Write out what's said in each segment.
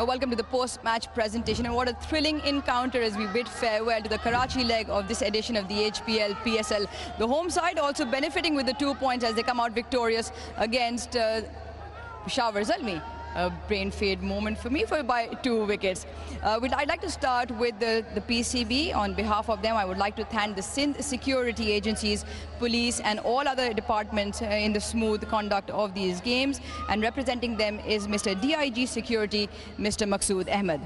Welcome to the post-match presentation, and what a thrilling encounter as we bid farewell to the Karachi leg of this edition of the HPL PSL. The home side also benefiting with the 2 points as they come out victorious against Peshawar Zalmi. A brain fade moment for me by 2 wickets. I'd like to start with the PCB. On behalf of them, I would like to thank the Sindh security agencies, police and all other departments in the smooth conduct of these games. And representing them is Mr. DIG Security, Mr. Maqsood Ahmed.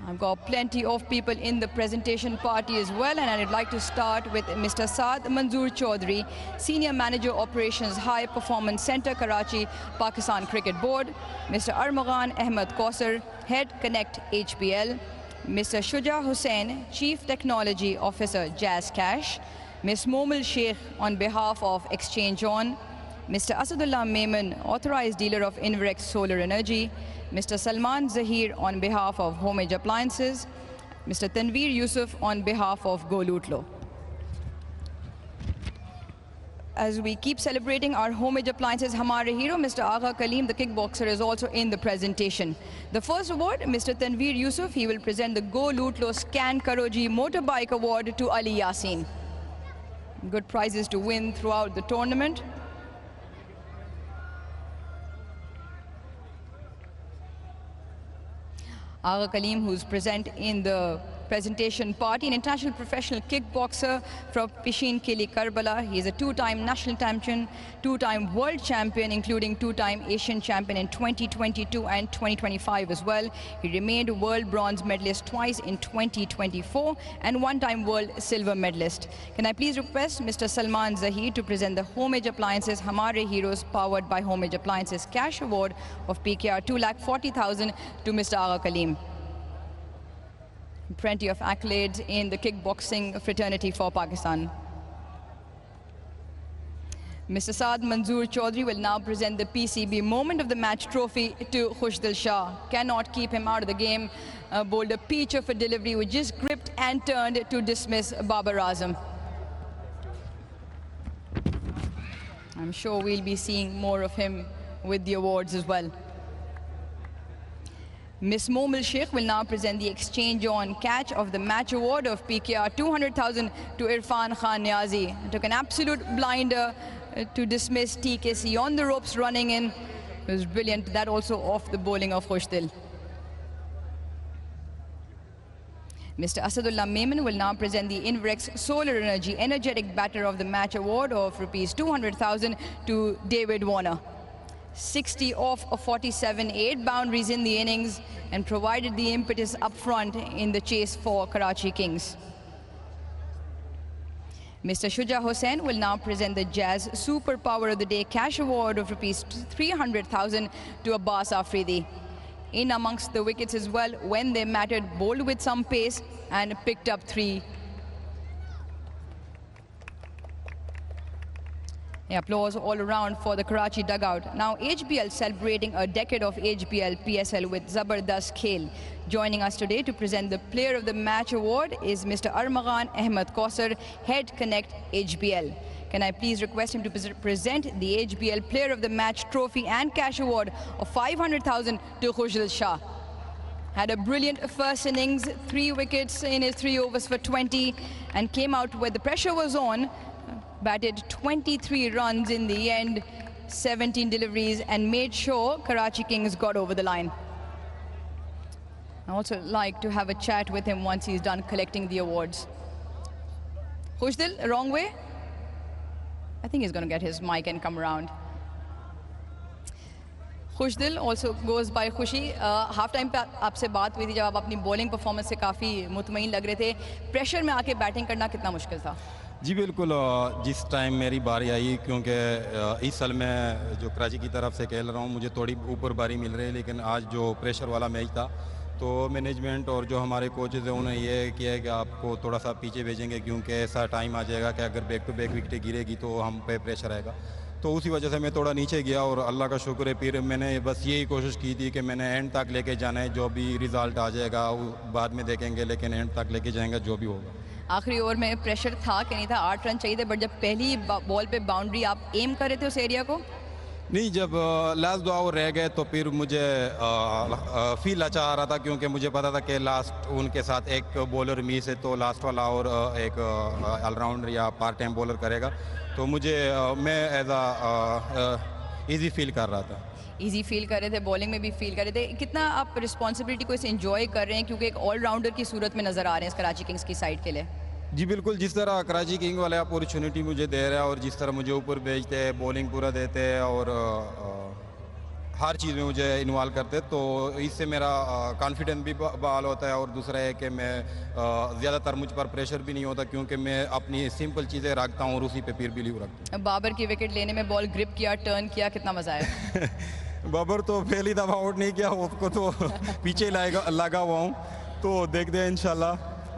I've got plenty of people in the presentation party as well, and I'd like to start with Mr. Saad Manzoor Chaudhry, Senior Manager Operations High Performance Center, Karachi, Pakistan Cricket Board, Mr. Armaghan Ahmed Kausar, Head Connect HPL, Mr. Shuja Hussain, Chief Technology Officer, Jazz Cash, Ms. Momil Sheikh on behalf of Exchange On, Mr. Asadullah Maiman, Authorized Dealer of Inverex Solar Energy, Mr. Salman Zahir on behalf of Homage Appliances, Mr. Tanveer Yusuf on behalf of Go Lutlo. As we keep celebrating our Homage Appliances Hamare Hero, Mr. Agha Kaleem, the kickboxer, is also in the presentation. The first award, Mr. Tanveer Yusuf, he will present the Go Lutlo Scan Karoji Motorbike Award to Ali Yasin. Good prizes to win throughout the tournament. Agha Kaleem, who's present in the presentation party, an international professional kickboxer from Pishin Kili, Karbala. He is a 2-time national champion, 2-time world champion, including 2-time Asian champion in 2022 and 2025 as well. He remained world bronze medalist twice in 2024 and 1-time world silver medalist. Can I please request Mr. Salman Zahid to present the Homage Appliances Hamare Heroes powered by Homage Appliances cash award of PKR 2,40,000 to Mr. Agha Kaleem. Plenty of accolades in the kickboxing fraternity for Pakistan. Mr. Saad Manzoor Chaudhry will now present the PCB Moment of the Match trophy to Khushdil Shah. Cannot keep him out of the game. Bowled a peach of a delivery which just gripped and turned to dismiss Babar Azam. I'm sure we'll be seeing more of him with the awards as well. Ms. Momil Sheikh will now present the Exchange On Catch of the Match Award of PKR 200,000 to Irfan Khan Niazi. Took an absolute blinder to dismiss TKC on the ropes running in. It was brilliant. That also off the bowling of Khushdil. Mr. Asadullah Maiman will now present the Inverex Solar Energy Energetic Batter of the Match Award of Rs 200,000 to David Warner. 60 off of 47, 8 boundaries in the innings, and provided the impetus up front in the chase for Karachi Kings. Mr. Shuja Hussain will now present the Jazz Superpower of the Day cash award of Rs 300,000 to Abbas Afridi. In amongst the wickets as well when they mattered, bowled with some pace and picked up 3. Applause all around for the Karachi dugout. Now HBL celebrating a decade of HBL PSL with Zabardast Khel. Joining us today to present the Player of the Match award is Mr. Armaghan Ahmed Kausar, Head Connect HBL. Can I please request him to present the HBL Player of the Match trophy and cash award of 500,000 to Khushdil Shah. Had a brilliant first innings, 3 wickets in his 3 overs for 20, and came out where the pressure was on. Batted 23 runs in the end, 17 deliveries, and made sure Karachi Kings got over the line. I also like to have a chat with him once he's done collecting the awards. Khushdil, wrong way? I think he's going to get his mic and come around. Khushdil also goes by Khushi. Half time पे आपसे बात हुई थी जब आप अपनी bowling performance से काफ़ी मुतमईन लग रहे थे. Pressure में आके batting करना कितना मुश्किल था? जी बिल्कुल, जिस टाइम मेरी बारी आई, क्योंकि इस साल मैं जो कराची की तरफ से खेल रहा हूँ, मुझे थोड़ी ऊपर बारी मिल रही है, लेकिन आज जो प्रेशर वाला मैच था तो मैनेजमेंट और जो हमारे कोचेज़ हैं उन्होंने ये किया है कि आपको थोड़ा सा पीछे भेजेंगे, क्योंकि ऐसा टाइम आ जाएगा कि अगर बैक टू बैक विकेटें गिरेगी तो हम पे प्रेशर आएगा. तो उसी वजह से मैं थोड़ा नीचे गया और अल्लाह का शुक्र है, फिर मैंने बस यही कोशिश की थी कि मैंने एंड तक लेके जाना है. जो भी रिज़ल्ट आ जाएगा वो बाद में देखेंगे, लेकिन एंड तक लेके जाएंगे जो भी होगा. आखिरी ओवर में प्रेशर था कि नहीं था? 8 रन चाहिए थे, बट जब पहली बॉल पे बाउंड्री आप एम कर रहे थे उस एरिया को? نہیں جب لاسٹ 2 اوور رہ گئے تو پھر مجھے فیل اچھا آ رہا تھا کیونکہ مجھے پتا تھا کہ لاسٹ ان کے ساتھ ایک بولر میس ہے تو لاسٹ والا اور ایک آل راؤنڈر یا پارٹ ٹائم بولر کرے گا تو مجھے میں ایز ایزی فیل کر رہا تھا. ایزی فیل کر رہے تھے, بالنگ میں بھی فیل کر رہے تھے. کتنا آپ رسپانسبلٹی کو اسے انجوائے کر رہے ہیں کیونکہ ایک آل راؤنڈر کی صورت میں نظر آ رہے ہیں اس کراچی کنگز کی سائڈ کے لیے؟ جی بالکل, جس طرح کراچی کنگ والے اپورچونیٹی مجھے دے رہا ہے اور جس طرح مجھے اوپر بھیجتے ہیں, بولنگ پورا دیتے ہیں اور ہر چیز میں مجھے انوالو کرتے تو اس سے میرا کانفیڈنس بھی بحال ہوتا ہے اور دوسرا ہے کہ میں زیادہ تر مجھ پر پریشر بھی نہیں ہوتا کیونکہ میں اپنی سمپل چیزیں رکھتا ہوں اور اسی پہ پھر بلیو رکھتا ہوں. بابر کی وکٹ لینے میں بال گرپ کیا, ٹرن کیا, کتنا مزہ آیا؟ بابر تو پہلی دفعہ آؤٹ نہیں کیا, اس کو تو پیچھے لگا ہوا ہوں تو دیکھتے ہیں انشاءاللہ.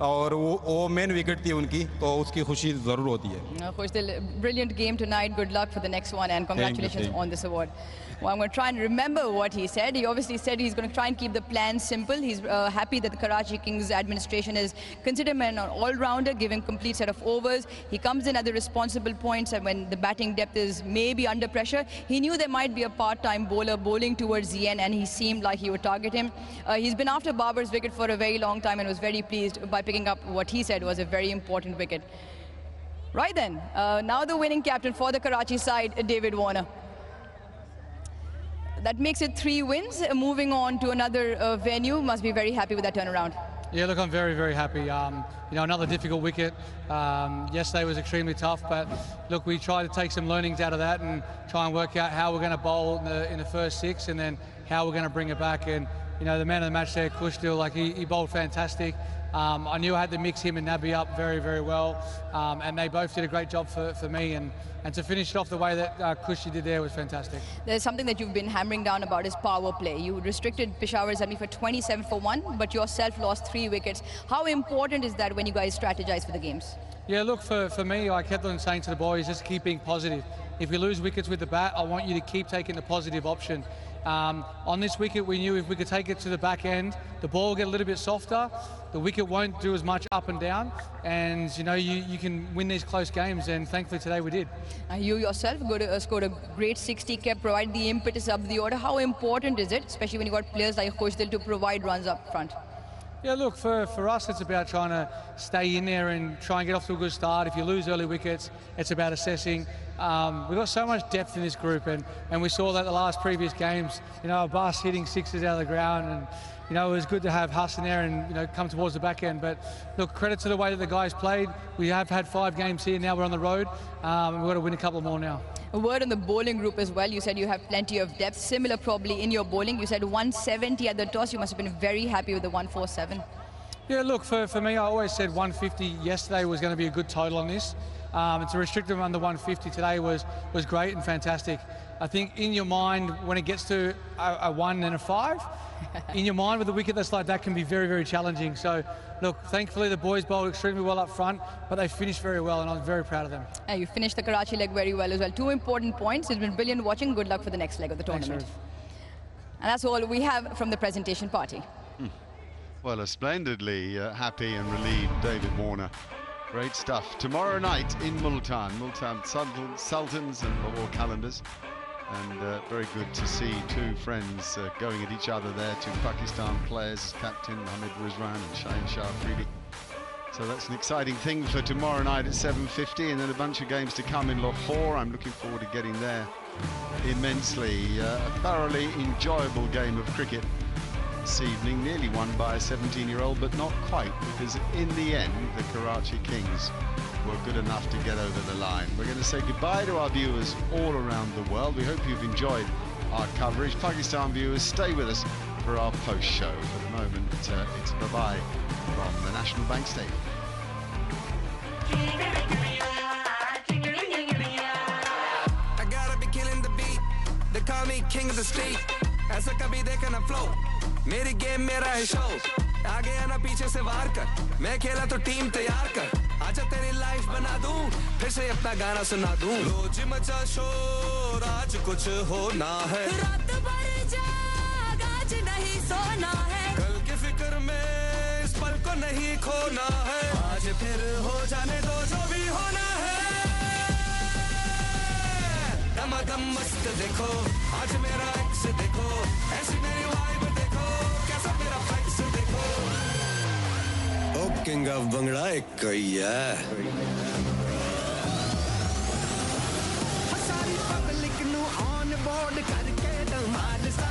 اور وہ مین وکٹ تھی ان کی تو اس کی خوشی ضرور ہوتی ہے. خوش دل, brilliant game tonight, good luck for the next one and congratulations on this award. Well, I'm going to try and remember what he said. He obviously said he's going to try and keep the plan simple. He's happy that the Karachi Kings administration has considered him an all-rounder, give him complete set of overs. He comes in at the responsible points and when the batting depth is maybe under pressure. He knew there might be a part-time bowler bowling towards the end and he seemed like he would target him. He's been after Babar's wicket for a very long time and was very pleased by picking up what he said was a very important wicket. Right then, now the winning captain for the Karachi side, David Warner. That makes it 3 wins. Moving on to another venue, must be very happy with that turnaround. Yeah, look, I'm very, very happy. Another difficult wicket. Yesterday was extremely tough, but look, we try to take some learnings out of that and try and work out how we're going to bowl in the first 6 and then how we're going to bring it back. And the man of the match there, Kushtil, like he bowled fantastic. I knew I had to mix him and Nabi up very, very well, and they both did a great job for me. And to finish it off the way that Kushi did there was fantastic. There's something that you've been hammering down about is power play. You restricted Peshawar Zalmi for 27 for 1, but yourself lost 3 wickets. How important is that when you guys strategize for the games? Yeah, look, for me, I kept on saying to the boys, just keep being positive. If we lose wickets with the bat, I want you to keep taking the positive option. On this wicket, we knew if we could take it to the back end, the ball will get a little bit softer, the wicket won't do as much up and down, and you can win these close games, and thankfully today we did. You yourself scored a great 60, kept providing the impetus up the order. How important is it, especially when you got players like Khoshdil to provide runs up front? Yeah, look, for us it's about trying to stay in there and try and get off to a good start. If you lose early wickets, it's about assessing. We've got so much depth in this group, and we saw that the last previous games, Abbas hitting 6s out of the ground, and it was good to have Hassan there and come towards the back end. But look, credit to the way that the guys played. We have had 5 games here, now we're on the road, and we've got to win a couple more now. A word on the bowling group as well. You said you have plenty of depth, similar probably in your bowling. You said 170 at the toss. You must have been very happy with the 147. Yeah, look, for me, I always said 150 yesterday was going to be a good total on this. To restrict them under 150 today was great and fantastic. I think in your mind, when it gets to a 1 and a 5, in your mind with a wicket that's like that can be very, very challenging. So, look, thankfully the boys bowled extremely well up front, but they finished very well and I was very proud of them. And you finished the Karachi leg very well as well. 2 important points. It's been brilliant watching. Good luck for the next leg of the tournament. Thanks, and that's all we have from the presentation party. Well, a splendidly happy and relieved David Warner. Great stuff. Tomorrow night in Multan Sultans and Lahore Calendars. And very good to see 2 friends going at each other there, 2 Pakistan players, Captain Mohammad Rizwan and Shaheen Shah Afridi. So that's an exciting thing for tomorrow night at 7:50, and then a bunch of games to come in Lahore. I'm looking forward to getting there immensely. A thoroughly enjoyable game of cricket this evening, nearly won by a 17-year-old, but not quite, because in the end, the Karachi Kings were good enough to get over the line. We're going to say goodbye to our viewers all around the world. We hope you've enjoyed our coverage. Pakistan viewers, stay with us for our post-show. For the moment, it's bye-bye from the National Bank Stadium. I gotta be killing the beat. They call me king of the street. ऐसा कभी देखा ना flow. मेरी game मेरा है show. आगे आना पीछे से वार कर. मैं खेला तो टीम तैयार कर. आजा तेरी लाइफ बना दूं. फिर से अपना गाना सुना दूं. रोज मचा शोर आज कुछ होना है. रात भर जाग आज नहीं सोना है. कल की फिक्र में इस पल को नहीं खोना है. आज फिर हो जाने दो जो भी होना है. दम मस्त देखो आज मेरा एक्स देखो ऐसी मेरी वाइब देखो कैसा मेरा फ्लेक्स देखो ओ किंग ऑफ बंगड़ा एक ही है सारी पब्लिक नु ऑन बोर्ड करके धमाल सा